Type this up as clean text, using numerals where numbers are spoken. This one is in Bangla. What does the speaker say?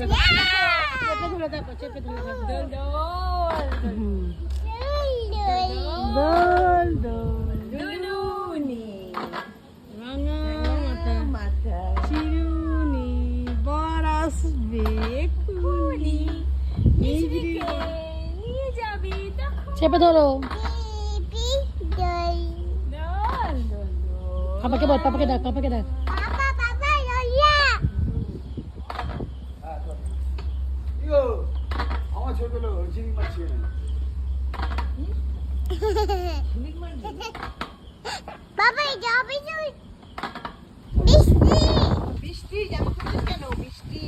ধরে দেখো চেপে ধরে দেখো দোল দোল দুলুনি রাঙা মাথা চিরুনি বর আসবে কুলি মিছরিকে নিয়ে যাবি তখন চেপে ধরো দোল দোল দোল পাপাকে বল পাপাকে ডাক আমার ছোট লোক ঝিলিক মারছে বাবা যাবি তুই বৃষ্টি বৃষ্টি যাবি কেন বৃষ্টি